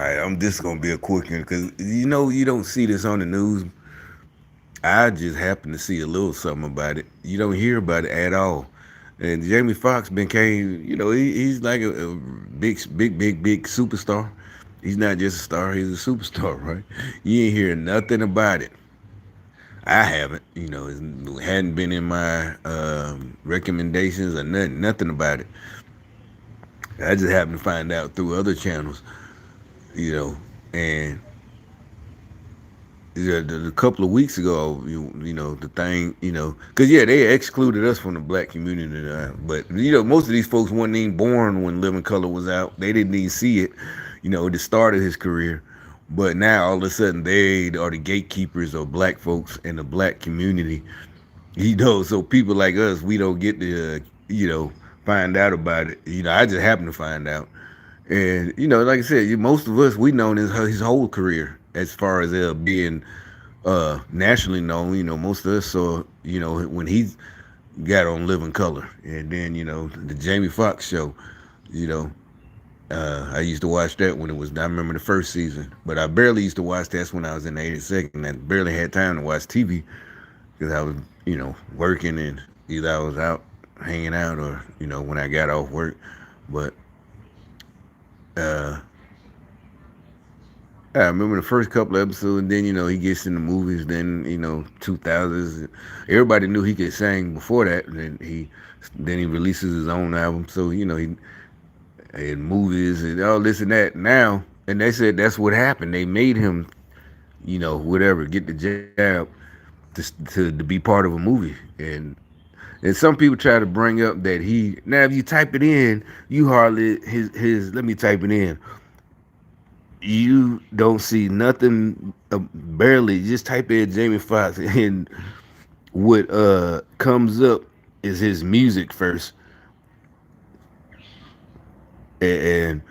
right, I'm just gonna be a quick one because you don't see this on the news. I just happen to see a little something about it. You don't hear about it at all. And Jamie Foxx became, he's like a big superstar. He's not just a star; he's a superstar, right? You ain't hear nothing about it. I haven't, it hadn't been in my recommendations or nothing about it. I just happened to find out through other channels, you know, and a couple of weeks ago, the thing, because yeah, they excluded us from the black community, but most of these folks weren't even born when Living Color was out. They didn't even see it, it started his career, but now all of a sudden they are the gatekeepers of black folks in the black community. So people like us, we don't get to, find out about it. I just happened to find out. And, like I said, most of us, we known his whole career as far as being nationally known. Most of us saw, when he got on Living Color. And then, the Jamie Foxx show, you know, I used to watch that when it was, I remember the first season. But I barely used to watch that when I was in the 82nd. I barely had time to watch TV because I was, working and either I was out hanging out or, when I got off work. But uh, I remember the first couple of episodes, and then, he gets in the movies, then, 2000s. Everybody knew he could sing before that, and then he releases his own album. So, he had movies and all this and that. Now, and they said that's what happened. They made him, whatever, get the jab to be part of a movie. And some people try to bring up that now if you type it in, you hardly his let me type it in. You don't see nothing, barely. Just type in Jamie Foxx, and what comes up is his music first, and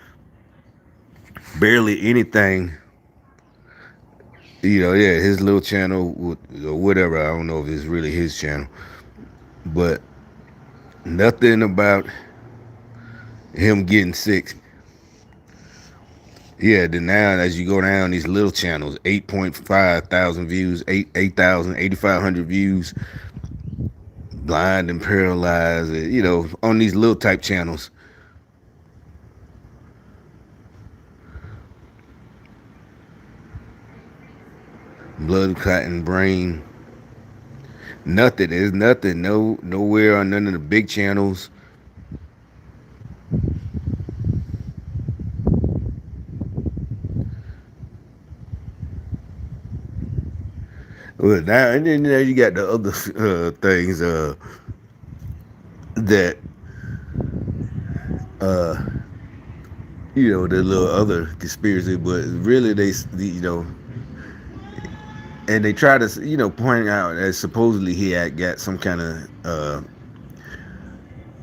barely anything. Yeah, his little channel or whatever. I don't know if it's really his channel, but nothing about him getting sick. Yeah, then now as you go down these little channels, 8.5 thousand views, 8,000, 8,500 views, blind and paralyzed, on these little type channels. Blood clotting brain. Nothing. There's nothing. Nowhere on none of the big channels. Well, now and then you got the other things that uh the little other conspiracy, but really and they try to point out that supposedly he had got some kind of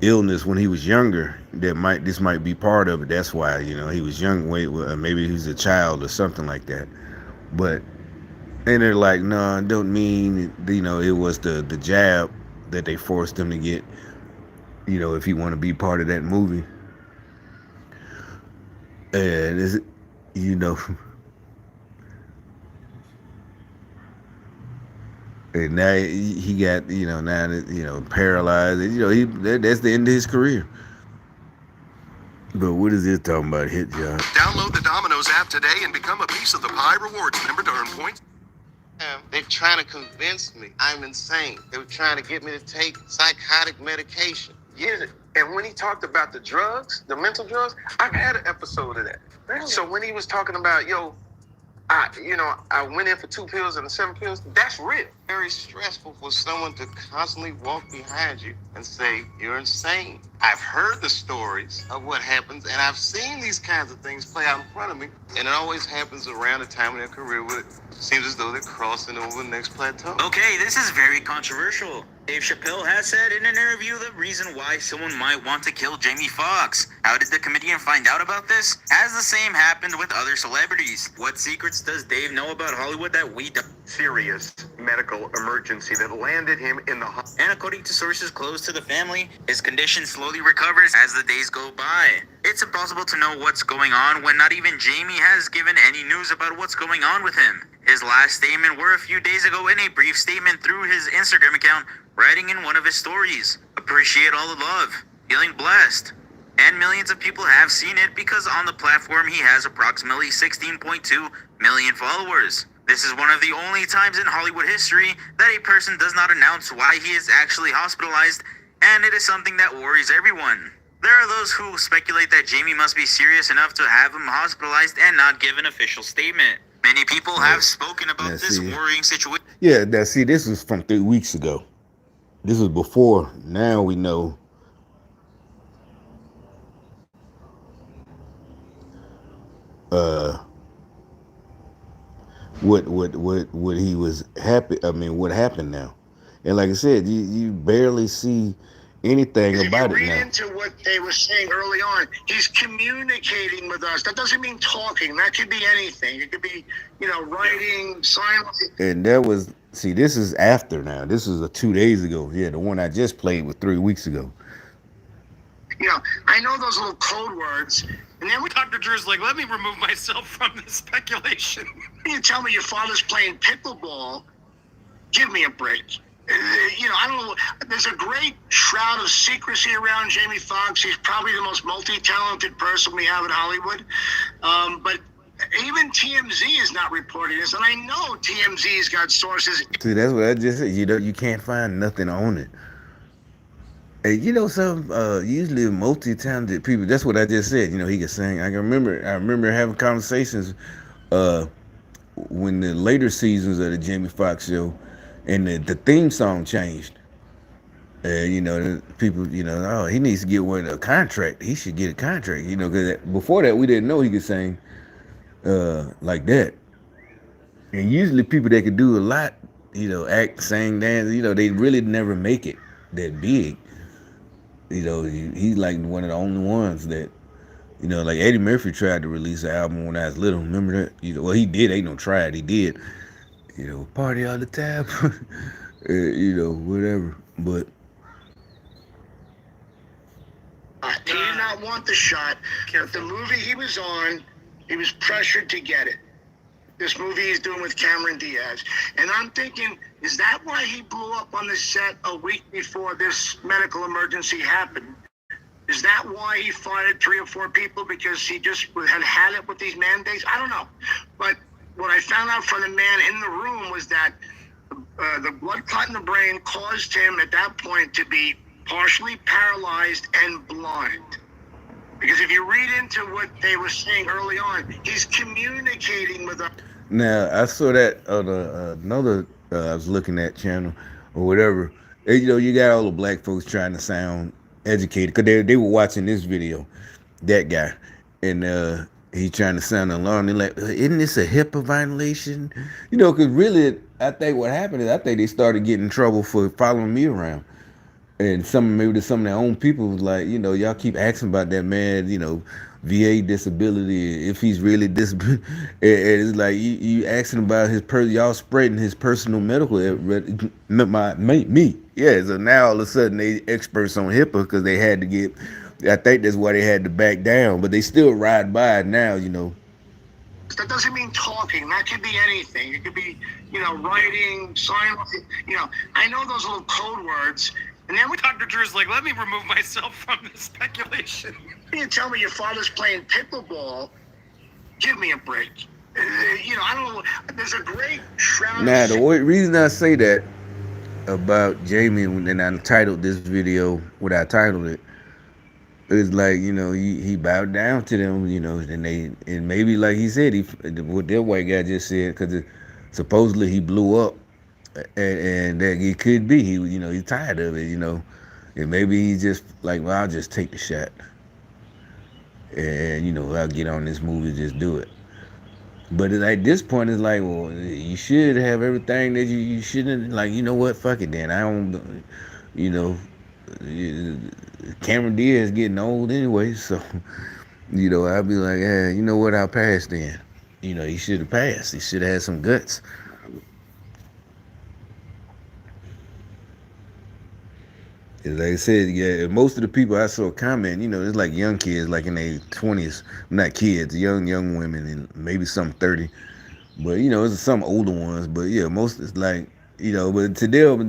illness when he was younger that might be part of it. That's why he was young. Maybe he was a child or something like that. But and they're like, no, it don't mean it was the jab that they forced him to get. If he want to be part of that movie, and is you know. And now he got now paralyzed. That's the end of his career. But what is this talking about? Hit job. Download the Domino's app today and become a piece of the pie rewards member to earn points. They're trying to convince me I'm insane. They were trying to get me to take psychotic medication. Yeah, and when he talked about the drugs, the mental drugs, I've had an episode of that. Really? So when he was talking about, I went in for 2 pills and 7 pills, that's real. Very stressful for someone to constantly walk behind you and say you're insane. I've heard the stories of what happens, and I've seen these kinds of things play out in front of me, and it always happens around the time in their career where it seems as though they're crossing over the next plateau. Okay, this is very controversial. Dave Chappelle has said in an interview the reason why someone might want to kill Jamie Foxx. How did the comedian find out about this? Has the same happened with other celebrities? What secrets does Dave know about Hollywood that we don't? serious medical emergency that landed him in the hospital. And according to sources close to the family, his condition slowly recovers as the days go by. It's impossible to know what's going on when not even Jamie has given any news about what's going on with him. His last statement were a few days ago in a brief statement through his Instagram account, writing in one of his stories, "Appreciate all the love, feeling blessed." And millions of people have seen it because on the platform he has approximately 16.2 million followers. This is one of the only times in Hollywood history that a person does not announce why he is actually hospitalized, and it is something that worries everyone. There are those who speculate that Jamie must be serious enough to have him hospitalized and not give an official statement. Many people have spoken about this worrying situation. Yeah, this was from 3 weeks ago. This was before. Now we know. What he was happy. I mean, what happened now? And like I said, you barely see anything about it now. If you read into what they were saying early on, he's communicating with us. That doesn't mean talking. That could be anything. It could be, writing, silence. And that was, this is after now. This is 2 days ago. Yeah, the one I just played was 3 weeks ago. I know those little code words. And then Dr. Drew's like, let me remove myself from this speculation. you tell me your father's playing pickleball, give me a break. I don't know. There's a great shroud of secrecy around Jamie Foxx. He's probably the most multi-talented person we have in Hollywood. But even TMZ is not reporting this. And I know TMZ's got sources. See, that's what I just said. You can't find nothing on it. And some usually multi-talented people. That's what I just said. He could sing. I remember having conversations when the later seasons of the Jamie Foxx show, and the theme song changed. And people, oh, he needs to get a contract. He should get a contract. Because before that we didn't know he could sing like that. And usually people that could do a lot, act, sing, dance, they really never make it that big. He's like one of the only ones that, like Eddie Murphy tried to release an album when I was little. Remember that? Well, he did. Ain't no tried. He did. Party all the time. Whatever. But he did not want the shot. But the movie he was on, he was pressured to get it. This movie he's doing with Cameron Diaz. And I'm thinking, is that why he blew up on the set a week before this medical emergency happened? Is that why he fired 3 or 4 people because he just had it with these mandates? I don't know. But what I found out from the man in the room was that the blood clot in the brain caused him at that point to be partially paralyzed and blind. Because if you read into what they were saying early on, he's communicating with us. Now, I saw that on another, I was looking at channel or whatever. You got all the black folks trying to sound educated because they were watching this video, that guy. And he trying to sound alarmed. They're like, isn't this a HIPAA violation? Because really, I think what happened is I think they started getting in trouble for following me around. And maybe some of their own people was like, y'all keep asking about that man, VA disability, if he's really disability. And it's like you asking about y'all spreading his personal medical, me. Yeah, so now all of a sudden they experts on HIPAA because they had to get, I think that's why they had to back down, but they still ride by it now, That doesn't mean talking. That could be anything. It could be, writing, silence. I know those little code words. And then Dr. Drew's like, let me remove myself from this speculation. You tell me your father's playing pickleball, give me a break. I don't know. There's a great shroud. Now, the reason I say that about Jamie, and I titled this video what I titled it, is like, he bowed down to them, and maybe like he said, what that white guy just said, because supposedly he blew up. And that it could be he's tired of it, and maybe he's just like, well, I'll just take the shot, and I'll get on this movie, just do it. But at this point, it's like, well, you should have everything that you shouldn't, like, what, fuck it then. I don't, Cameron Diaz getting old anyway, so I'll be like, yeah, what, I'll pass then. He should have passed. He should have had some guts. Like I said, yeah, most of the people I saw comment, it's like young kids, like in their 20s, not kids, young women, and maybe some 30. But it's some older ones. But yeah, most it's like but to them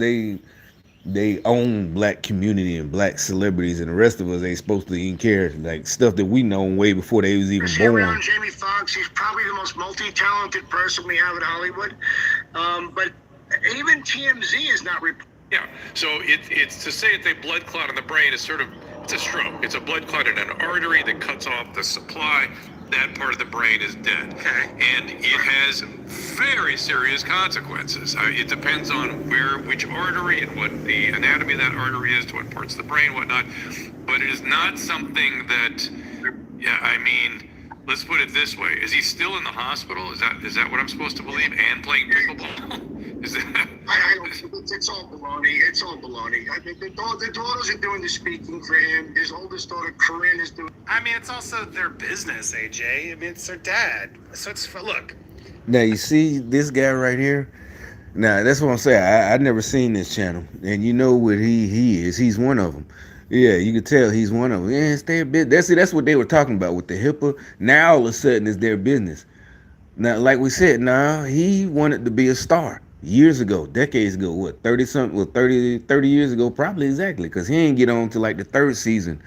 they own black community and black celebrities, and the rest of us ain't supposed to even care. Like stuff that we know way before they was even Especially born. around Jamie Foxx, he's probably the most multi-talented person we have in Hollywood. But even TMZ is not reporting. Yeah. So it's to say it's a blood clot in the brain is sort of it's a stroke. It's a blood clot in an artery that cuts off the supply. That part of the brain is dead. Okay. And it has very serious consequences. It depends on which artery and what the anatomy of that artery is, to what parts of the brain, whatnot. But it is not something that, yeah, I mean, let's put it this way: is he still in the hospital? Is that what I'm supposed to believe? And playing pickleball? Is that? I don't. It's all baloney. It's all baloney. I mean, the daughters are doing the speaking for him. His oldest daughter, Corinne, is doing. I mean, it's also their business, AJ. I mean, it's their dad. So it's look. Now you see this guy right here. Now that's what I'm saying. I never seen this channel, and you know what he is. He's one of them. Yeah, you can tell he's one of them. Yeah, it's their business. That's what they were talking about with the HIPAA. Now all of a sudden it's their business. Now, like we said, now he wanted to be a star years ago, decades ago. What 30 something? Well, 30 years ago, probably exactly, because he didn't get on to like the third season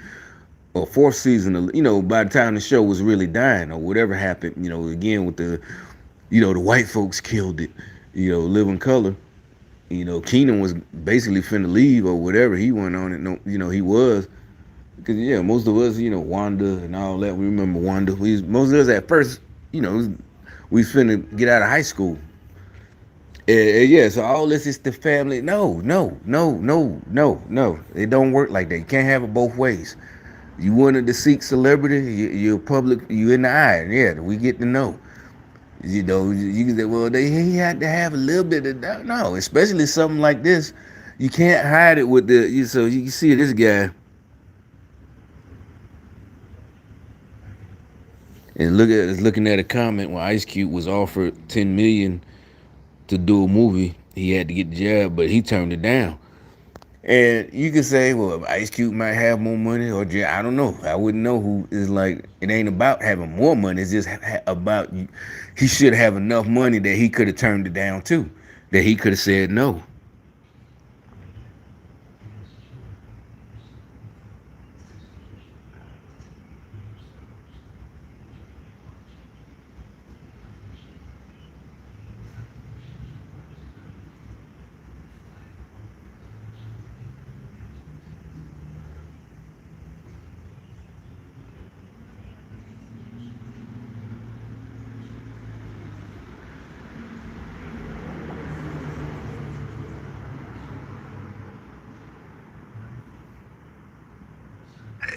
or fourth season. By the time the show was really dying or whatever happened. Again with the white folks killed it. Living color. Keenan was basically finna leave or whatever. He went on it. No, he was. Because, yeah, most of us, Wanda and all that. We remember Wanda. Most of us at first, we finna get out of high school. Yeah, so all this is the family. No, no, no, no, no, no. It don't work like that. You can't have it both ways. You wanted to seek celebrity, you're public, you in the eye. Yeah, we get to know. You can say, well, he had to have a little bit of that. No, especially something like this. You can't hide it with so you can see this guy. And looking at a comment where Ice Cube was offered $10 million to do a movie. He had to get the job, but he turned it down. And you could say, well, Ice Cube might have more money, or I don't know. I wouldn't know who is like. It ain't about having more money. It's just about he should have enough money that he could have turned it down too, that he could have said no.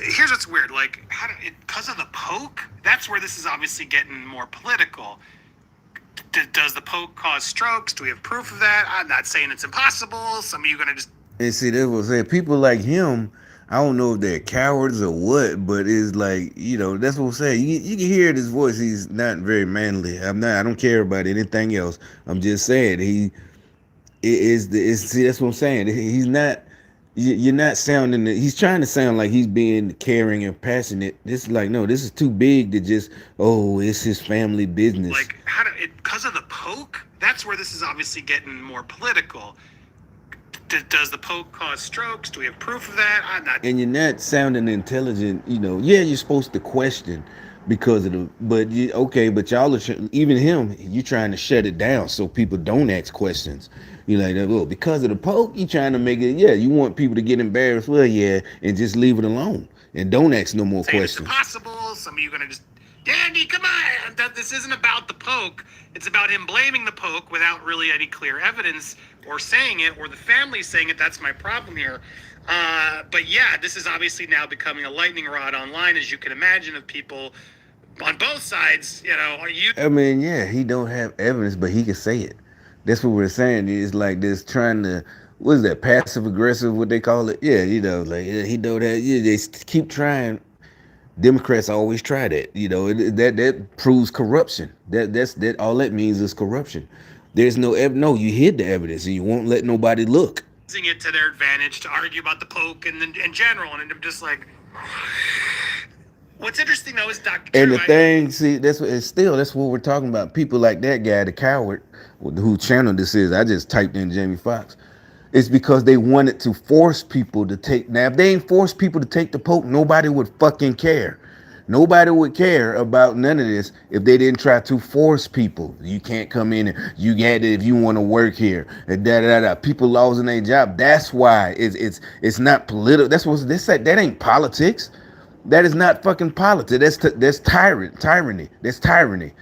Here's what's weird. Like, because of the poke, that's where this is obviously getting more political. Does the poke cause strokes? Do we have proof of that? I'm not saying it's impossible. Some of you are going to just. And see, that's what I'm saying. People like him, I don't know if they're cowards or what, but it's like, that's what I'm saying. You can hear his voice. He's not very manly. I don't care about anything else. I'm just saying see, that's what I'm saying. He's not, you're not sounding, he's trying to sound like he's being caring and passionate. This is like, no, this is too big to just, it's his family business. Like, because of the poke, that's where this is obviously getting more political. Does the poke cause strokes? Do we have proof of that? I'm not. And you're not sounding intelligent. Yeah, you're supposed to question because of but y'all are, even him, you're trying to shut it down so people don't ask questions. You're like, well, because of the poke, you're trying to make it, you want people to get embarrassed. Well, yeah, and just leave it alone and don't ask no more questions. It's impossible. Some of you are going to just, Danny, come on. This isn't about the poke. It's about him blaming the poke without really any clear evidence or saying it, or the family saying it. That's my problem here. But yeah, this is obviously now becoming a lightning rod online, as you can imagine, of people on both sides. I mean, yeah, he don't have evidence, but he can say it. That's what we're saying. It's like this trying to, what is that, passive aggressive, what they call it? Yeah, like he don't have. They keep trying. Democrats always try that. That proves corruption. That all that means is corruption. There's no you hid the evidence and you won't let nobody look. using it to their advantage to argue about the poke and in general. And I'm just like, what's interesting though is Dr. And Drew, the thing, see, that's what we're talking about. People like that guy, the coward, whose channel this is. I just typed in Jamie Foxx. It's because they wanted to force people to take. Now, if they ain't force people to take the poke, nobody would fucking care. Nobody would care about none of this if they didn't try to force people. You can't come in and you get it if you want to work here. And da da da. People losing their job. That's why it's not political. That's what they said. That ain't politics. That is not fucking politics. That's tyranny. That's tyranny.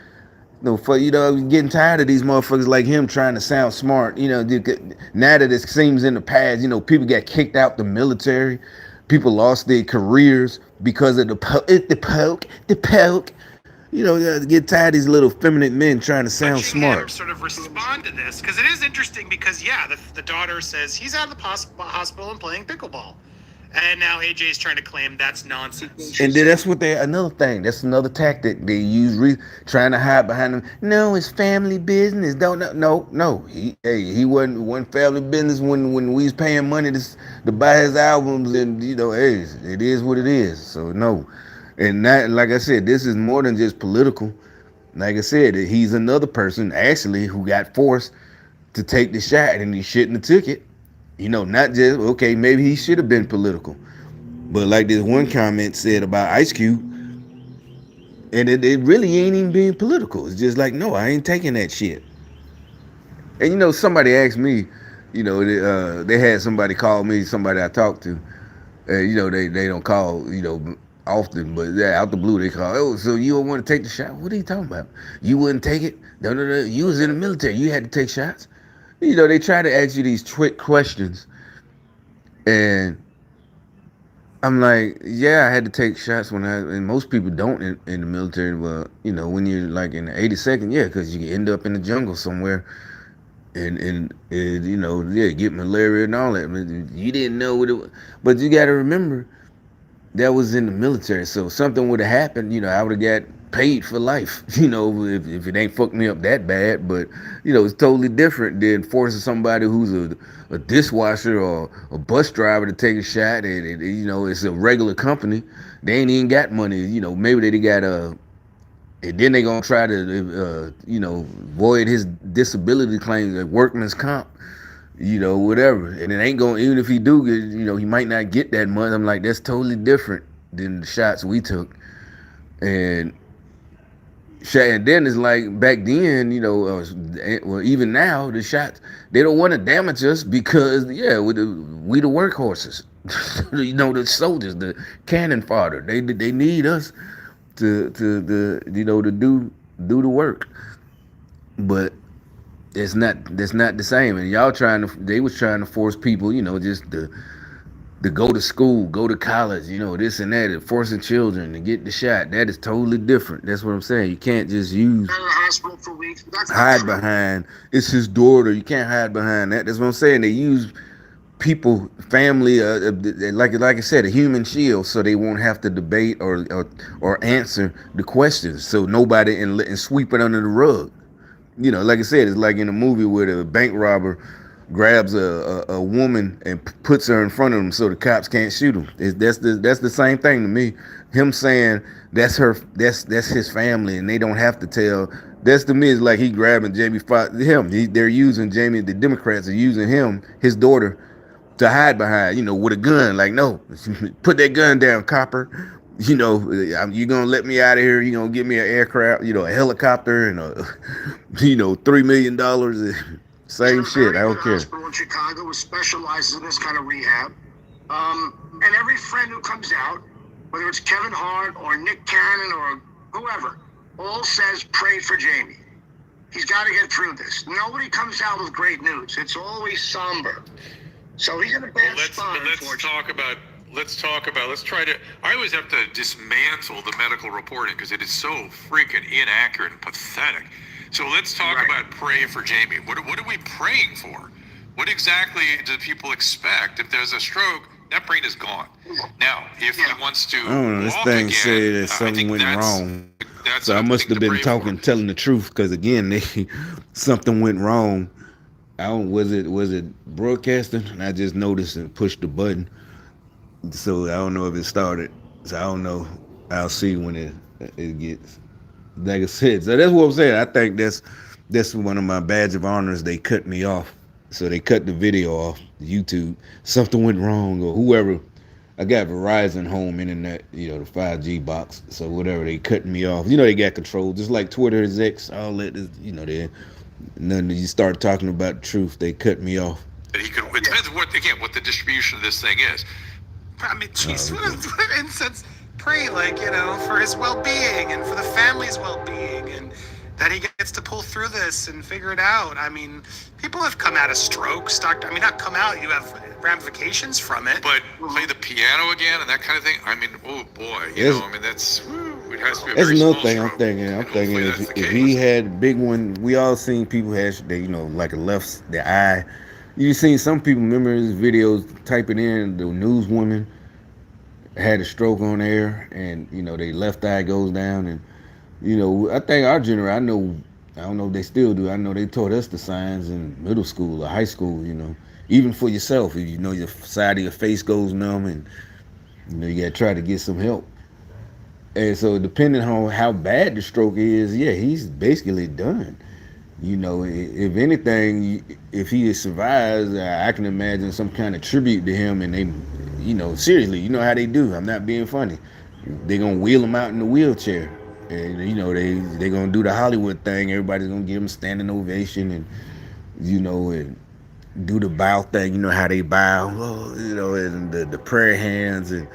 No, for I'm getting tired of these motherfuckers like him trying to sound smart. Now that it seems in the past, people got kicked out the military, people lost their careers because of the poke. Get tired of these little feminine men trying to sound smart. Sort of respond to this because it is interesting because the daughter says he's out of the hospital and playing pickleball. And now AJ's trying to claim that's nonsense. And then that's what another thing. That's another tactic they use, trying to hide behind them. No, it's family business. No. He wasn't family business when we was paying money to buy his albums. And hey, it is what it is. So no, and that, like I said, this is more than just political. Like I said, he's another person actually who got forced to take the shot, and he shouldn't have took it. Not just, okay, maybe he should have been political. But like this one comment said about Ice Cube, and it really ain't even being political. It's just like, no, I ain't taking that shit. And somebody asked me, they had somebody call me, somebody I talked to. They don't call, often, but out the blue they call, oh, so you don't want to take the shot? What are you talking about? You wouldn't take it? No. You was in the military. You had to take shots. They try to ask you these trick questions, and I'm like, yeah, I had to take shots and most people don't in the military, but when you're like in the 82nd, yeah, because you end up in the jungle somewhere, and get malaria and all that. You didn't know what it was, but you got to remember that was in the military, so if something would have happened, I would have got paid for life, if it ain't fucked me up that bad. But it's totally different than forcing somebody who's a dishwasher or a bus driver to take a shot, and it's a regular company. They ain't even got money. Maybe they got and then they gonna try to void his disability claims, like workman's comp, whatever. And it ain't going, even if he do get, he might not get that money. I'm like, that's totally different than the shots we took. And then it's like back then, well, even now, the shots, they don't want to damage us because, we the workhorses, the soldiers, the cannon fodder. They need us to do the work. But that's not the same. And they was trying to force people, just to go to school, go to college, this and that, and forcing children to get the shot. That is totally different. That's what I'm saying. You can't just use hide behind, it's his daughter. You can't hide behind that. That's what I'm saying. They use people, family, like I said, a human shield, so they won't have to debate or answer the questions. So nobody and sweep it under the rug. Like I said, it's like in a movie where the bank robber grabs a woman and puts her in front of him so the cops can't shoot him. That's the same thing to me. Him saying that's his family and they don't have to tell. That's to me is like he grabbing Jamie Foxx. They're using Jamie. The Democrats are using him, his daughter, to hide behind. With a gun. Like, no, put that gun down, copper. You gonna let me out of here? You gonna give me an aircraft? A helicopter and $3 million. Same shit. I don't care. Hospital in Chicago who specializes in this kind of rehab. And every friend who comes out, whether it's Kevin Hart or Nick Cannon or whoever, all says pray for Jamie. He's got to get through this. Nobody comes out with great news. It's always somber. So he's in a bad spot. Let's try to. I always have to dismantle the medical reporting because it is so freaking inaccurate and pathetic. So let's talk about pray for Jamie. What are we praying for? What exactly do people expect? If there's a stroke, that brain is gone. Now, if he wants to this walk thing again, said that something went wrong. So I must have been telling the truth, because again, something went wrong. I don't was it broadcasting, and I just noticed and pushed the button. So I don't know if it started. So I don't know. I'll see when it gets. Like I said, so that's what I'm saying. I think that's one of my badge of honors. They cut me off, so they cut the video off YouTube. Something went wrong, or whoever. I got Verizon home internet, the 5G box. So whatever, they cut me off. They got control, just like Twitter is X. All that is, they nothing. You start talking about the truth, they cut me off. That he could. It depends what the distribution of this thing is. I mean, jeez, what incense pray, for his well-being and for the family's well-being, and that he gets to pull through this and figure it out. I mean, people have come out of strokes, doctor. I mean, not come out. You have ramifications from it. But play the piano again and that kind of thing. I mean, oh boy, that's. It has to be a That's very another small thing stroke. I'm thinking if he had a big one, we all seen people had like a left the eye. You seen some people remember his videos typing in the newswoman had a stroke on air, and they left eye goes down, and I think our generation, I don't know if they still do. I know they taught us the signs in middle school or high school. Even for yourself, if your side of your face goes numb, and you gotta try to get some help. And so, depending on how bad the stroke is, yeah, he's basically done. If anything, if he survives, I can imagine some kind of tribute to him. And they, seriously, how they do. I'm not being funny. They're gonna wheel him out in the wheelchair, and they gonna do the Hollywood thing. Everybody's gonna give him a standing ovation, and and do the bow thing. How they bow, and the prayer hands, and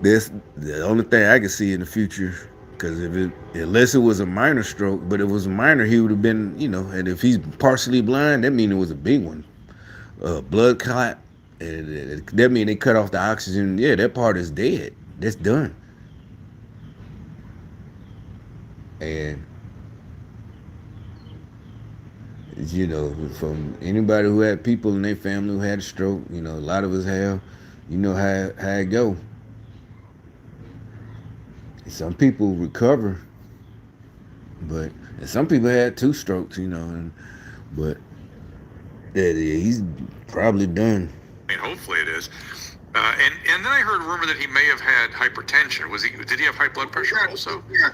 this the only thing I can see in the future. Because unless it was a minor stroke, but if it was a minor, he would have been, and if he's partially blind, that means it was a big one. Blood clot, and that means they cut off the oxygen. Yeah, that part is dead. That's done. And, from anybody who had people in their family who had a stroke, a lot of us have, how it go. Some people recover, but some people had 2 strokes, but yeah, he's probably done. I mean, hopefully it is. And then I heard a rumor that he may have had hypertension. Did he have high blood pressure also? Yeah.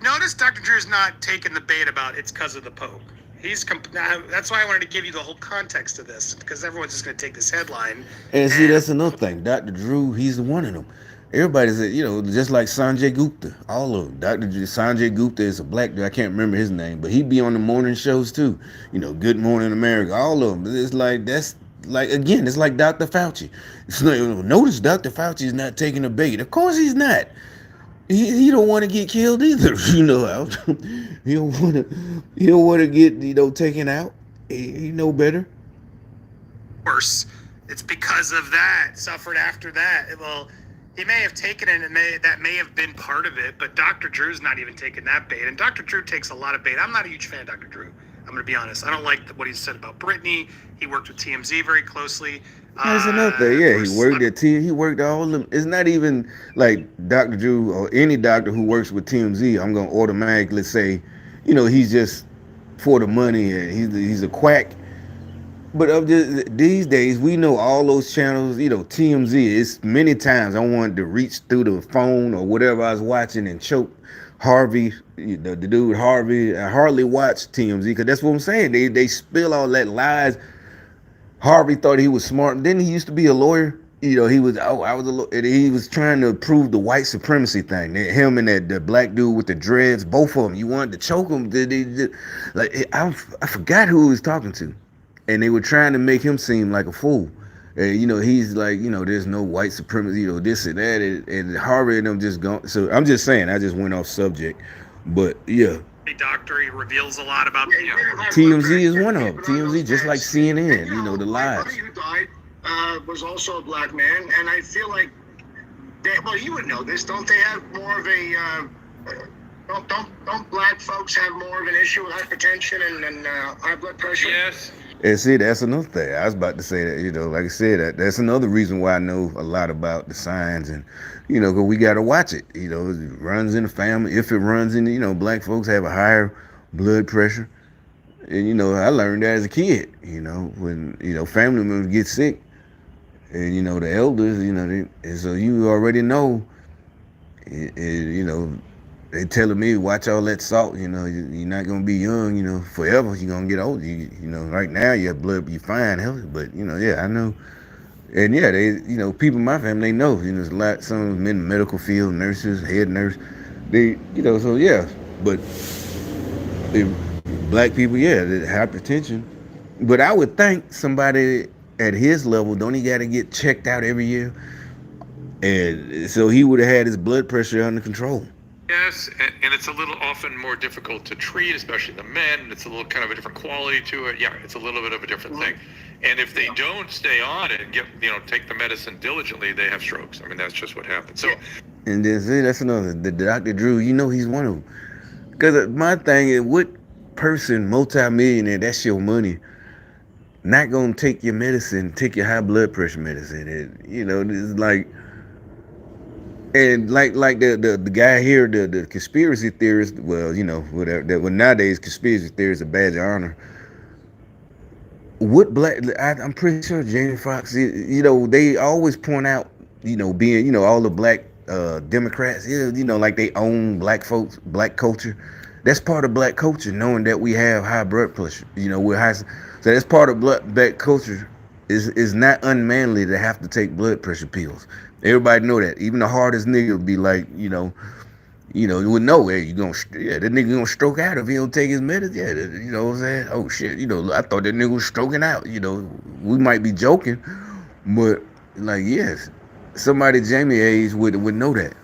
Notice Dr. Drew's not taking the bait about it's because of the poke. That's why I wanted to give you the whole context of this, because everyone's just going to take this headline. And see, that's another thing. Dr. Drew, he's one of them. Everybody said, just like Sanjay Gupta, all of them. Sanjay Gupta is a black dude. I can't remember his name, but he'd be on the morning shows too. Good Morning America, all of them. It's like, again, it's like Dr. Fauci. It's like, notice Dr. Fauci is not taking a bait. Of course he's not. He don't want to get killed either. He don't want to get, taken out. He know better. Worse. It's because of that. Suffered after that. Well, he may have taken it, and that may have been part of it, but Dr. Drew's not even taking that bait. And Dr. Drew takes a lot of bait. I'm not a huge fan of Dr. Drew. I'm going to be honest. I don't like what he said about Britney. He worked with TMZ very closely. That's another thing. Yeah, he worked at he worked all of them. It's not even like Dr. Drew or any doctor who works with TMZ. I'm going to automatically say, he's just for the money and he's a quack. But these days, we know all those channels, TMZ, it's many times I wanted to reach through the phone or whatever I was watching and choke Harvey, the dude Harvey. I hardly watch TMZ because that's what I'm saying. They spill all that lies. Harvey thought he was smart. Then he used to be a lawyer. He was, I was a lawyer. He was trying to prove the white supremacy thing. Him and the black dude with the dreads, both of them, you wanted to choke them. I forgot who he was talking to. And they were trying to make him seem like a fool. He's like, there's no white supremacy, this and that. And Harvey and them just gone. So I'm just saying, I just went off subject. But yeah. The doctor, he reveals a lot about TMZ is one of them. TMZ, just like CNN, the lies. My buddy who died was also a black man. And I feel like, you would know this. Don't they have more of a, don't black folks have more of an issue with hypertension and high blood pressure? Yes. And see, that's another thing. I was about to say that, like I said, that's another reason why I know a lot about the signs and, because we got to watch it. It runs in the family. If it runs in, black folks have a higher blood pressure. And I learned that as a kid. When family members get sick, and the elders, and so you already know, and they telling me watch all that salt. You're not gonna be young, forever. You're gonna get old. Right now you have blood, you fine, healthy, but yeah, I know. And yeah, they, people in my family, they know. There's a lot, some in the medical field, nurses, head nurse. They, so yeah. But if black people, yeah, the hypertension. But I would think somebody at his level, don't he got to get checked out every year? And so he would have had his blood pressure under control. Yes, and it's a little often more difficult to treat, especially the men. It's a little kind of a different quality to it. Yeah, it's a little bit of a different thing. And if they don't stay on it and take the medicine diligently, they have strokes. I mean, that's just what happens. So, and then see, that's another. The Dr. Drew, he's one of them. Because my thing is, what person, multimillionaire, that's your money, not gonna take your medicine, take your high blood pressure medicine, and it's like. And like the guy here, the conspiracy theorist, well, whatever. Well, nowadays conspiracy theorists are a badge of honor. What black? I'm pretty sure Jamie Foxx. They always point out, being, all the black Democrats. Like they own black folks, black culture. That's part of black culture, knowing that we have high blood pressure. We're high. So that's part of black culture. Is not unmanly to have to take blood pressure pills. Everybody know that. Even the hardest nigga would be like, you would know, hey, that nigga gonna stroke out if he don't take his medicine. Yeah, you know what I'm saying? Oh shit, I thought that nigga was stroking out. We might be joking, but like, yes, somebody Jamie age would know that.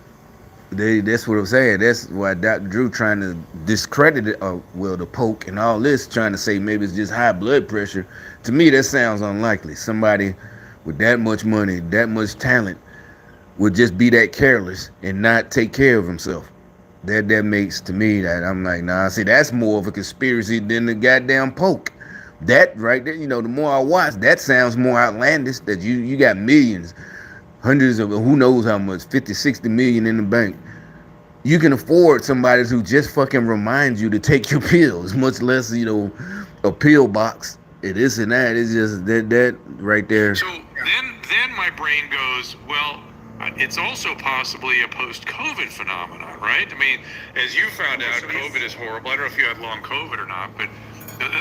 That's what I'm saying. That's why Dr. Drew trying to discredit it, the poke and all this, trying to say maybe it's just high blood pressure. To me, that sounds unlikely. Somebody with that much money, that much talent, would just be that careless and not take care of himself. That makes to me that I'm like, nah, see, that's more of a conspiracy than the goddamn poke. That right there, the more I watch, that sounds more outlandish. That you got millions, hundreds of, who knows how much, 50, 60 million in the bank. You can afford somebody who just fucking reminds you to take your pills, much less, a pill box. It is and that. It's just that right there. So then my brain goes, well, it's also possibly a post-COVID phenomenon, right? I mean, as you found out, COVID is horrible. I don't know if you had long COVID or not, but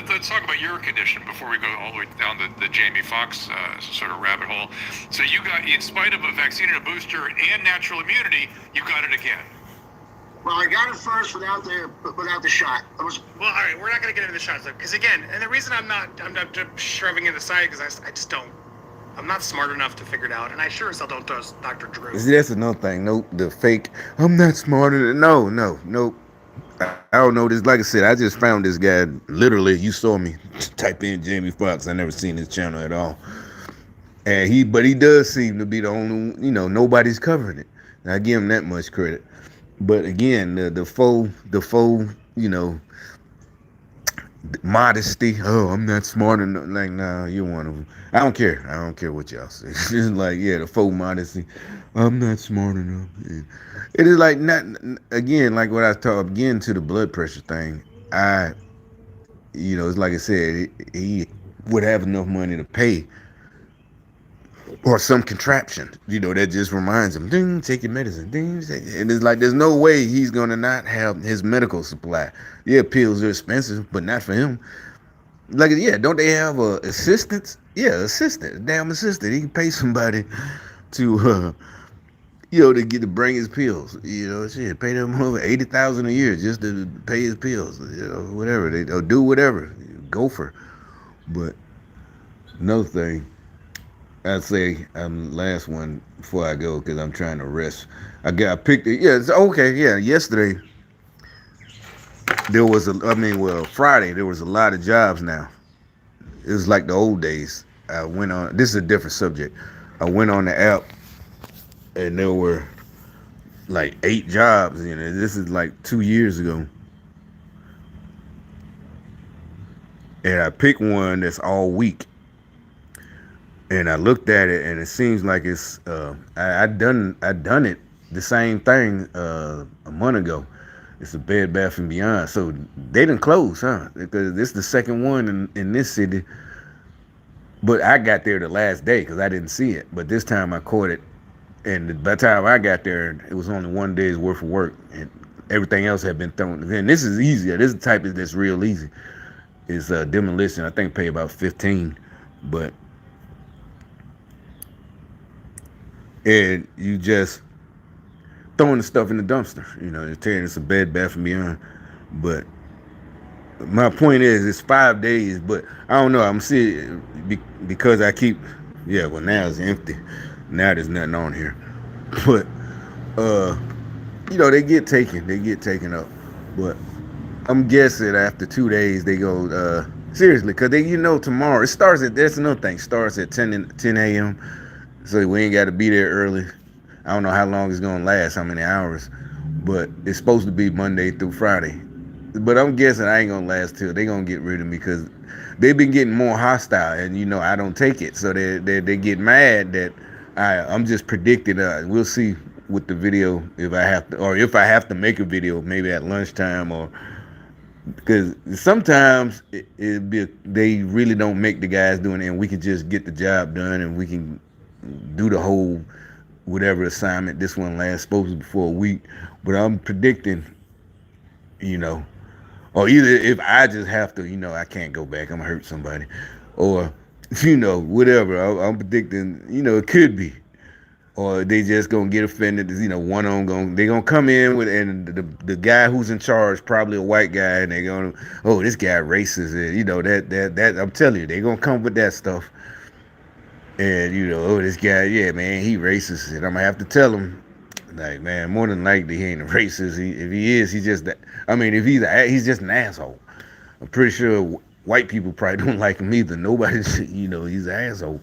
let's talk about your condition before we go all the way down the Jamie Foxx sort of rabbit hole. So you got, in spite of a vaccine and a booster and natural immunity, you got it again. Well, I got it first without the shot. Well, all right, we're not going to get into the shots, because again, and the reason I'm not shoving it aside because I just don't. I'm not smart enough to figure it out, and I sure as hell don't trust Dr. Drew. See, that's another thing. No, the fake. I'm not smarter than. No. I don't know this. Like I said, I just found this guy. Literally, you saw me type in Jamie Foxx. I never seen his channel at all, and but he does seem to be the only. Nobody's covering it. And I give him that much credit. But again, the faux, modesty. Oh, I'm not smart enough. Like, nah, you're one of them. I don't care. I don't care what y'all say. It's like, yeah, the faux modesty. I'm not smart enough. It is like not again, like what I talked again to the blood pressure thing. It's like I said, he would have enough money to pay. Or some contraption, that just reminds him, ding, take your medicine, ding, and it's like there's no way he's gonna not have his medical supply. Yeah, pills are expensive, but not for him. Like, yeah, don't they have assistants? Yeah, assistant, damn assistant. He can pay somebody to, to bring his pills. Shit, pay them over $80,000 a year just to pay his pills. Whatever or do whatever, gopher. But another thing. I'd say last one before I go because I'm trying to rest. I picked it. Yeah, it's okay. Yeah, yesterday there was Friday there was a lot of jobs now. It was like the old days. I went on. This is a different subject. I went on the app and there were like 8 jobs. This is like 2 years ago. And I picked one that's all week. And I looked at it, and it seems like I done it the same thing a month ago. It's a Bed Bath and Beyond. So they didn't close, huh? Because this is the second one in this city. But I got there the last day because I didn't see it. But this time I caught it, and by the time I got there, it was only 1 day's worth of work, and everything else had been thrown. And this is easier. This is the type that's real easy. It's demolition. I think pay about 15, but and you just throwing the stuff in the dumpster. You know, it's tearing. It's a Bed Bath and Beyond, but my point is, it's 5 days, but I don't know. I'm seeing because I keep, yeah. Well, now it's empty. Now there's nothing on here, but you know, they get taken up. But I'm guessing after 2 days they go seriously, cause they, you know, tomorrow it starts at. That's another thing. Starts at 10 a.m. So we ain't got to be there early. I don't know how long it's gonna last, how many hours, but it's supposed to be Monday through Friday. But I'm guessing I ain't gonna last till they gonna get rid of me because they've been getting more hostile, and you know I don't take it, so they get mad that I'm just predicting. We'll see with the video if I have to, or if I have to make a video maybe at lunchtime, or because sometimes they really don't make the guys doing it, and we can just get the job done, and we can do the whole whatever assignment. This one lasts supposed to be for a week, but I'm predicting, you know. Or either if I just have to, you know, I can't go back, I'm gonna hurt somebody. Or, you know, whatever. I'm predicting, you know, it could be. Or they just gonna get offended, you know, one of them they gonna come in with, and the guy who's in charge, probably a white guy, and they gonna, oh, this guy racist, and you know, that I'm telling you, they gonna come with that stuff. And you know, oh, this guy, yeah, man, he racist, and I'm gonna have to tell him, like, man, more than likely he ain't a racist. If he is, he's just that. I mean, if he's just an asshole. I'm pretty sure white people probably don't like him either. Nobody, you know, he's an asshole.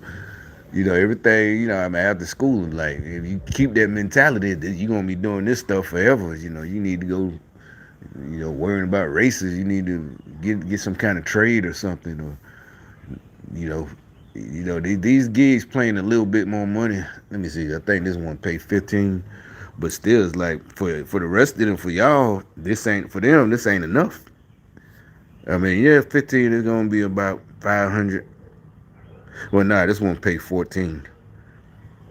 You know, everything, you know, I mean, after school, like, if you keep that mentality that you're gonna be doing this stuff forever, you know, you need to go, you know, worrying about races. You need to get some kind of trade or something, or you know, these gigs paying a little bit more money. Let me see. I think this one paid 15. But still, it's like for the rest of them, for y'all, this ain't for them. This ain't enough. I mean, yeah, 15 is gonna be about 500. Well, nah, this one pay 14.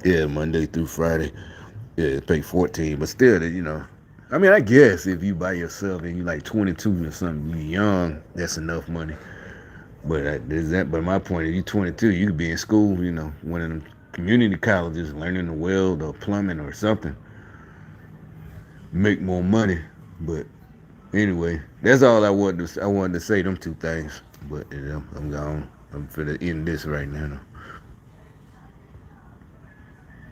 Yeah, Monday through Friday. Yeah, it pay 14. But still, you know, I mean, I guess if you by yourself and you like 22 or something, you young, that's enough money. But But my point, if you 22, you could be in school, you know, one of them community colleges, learning to weld or plumbing or something. Make more money. But anyway, that's all I wanted to say, them two things. But you know, I'm gone. I'm finna end this right now.